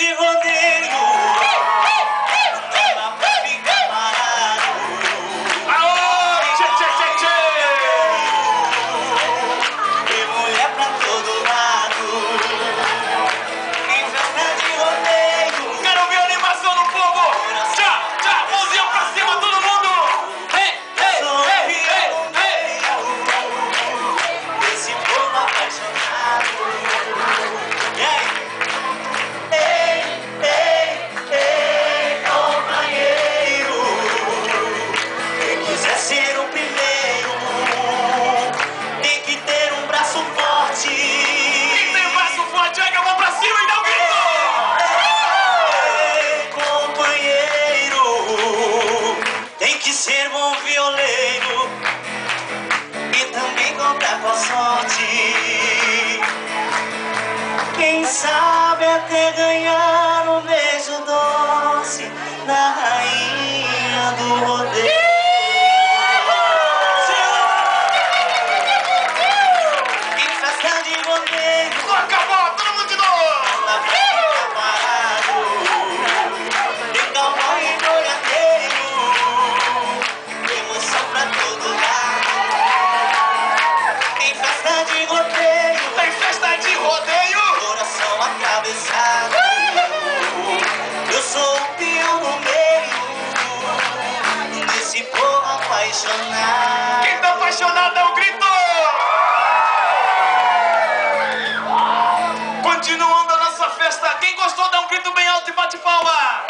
de rodeio. Não dá pra ficar parado. Aô, tchê, tchê, tchê, tchê. Tem mulher pra todo lado. Em festa de rodeio. Quero ver a animação no povo. Tchá, tchá, mãozinha pra cima, todo mundo. Ei, ei, ei, ei, ei. Esse povo apaixonado. E aí? Ei, companheiro. Quem quiser ser o primeiro tem que ter um braço forte. Quem tem braço forte, ergue a mão pra cima e dá um grito. Ei, companheiro, tem que ser bom violeiro e também contar com a sorte. Quem sabe até ganhar um beijo doce da rainha do rodeio. Em festa de rodeio, Não acabou, todo mundo de novo. na frente parado, tem cowboy e boiadeiro, emoção pra todo lado. Em festa de rodeio, Tem festa de rodeio. coração atravessado. Eu sou o peão no meio desse povo apaixonado. Quem tá apaixonado é o grito. Continuando a nossa festa. Quem gostou, dá um grito bem alto e bate palma.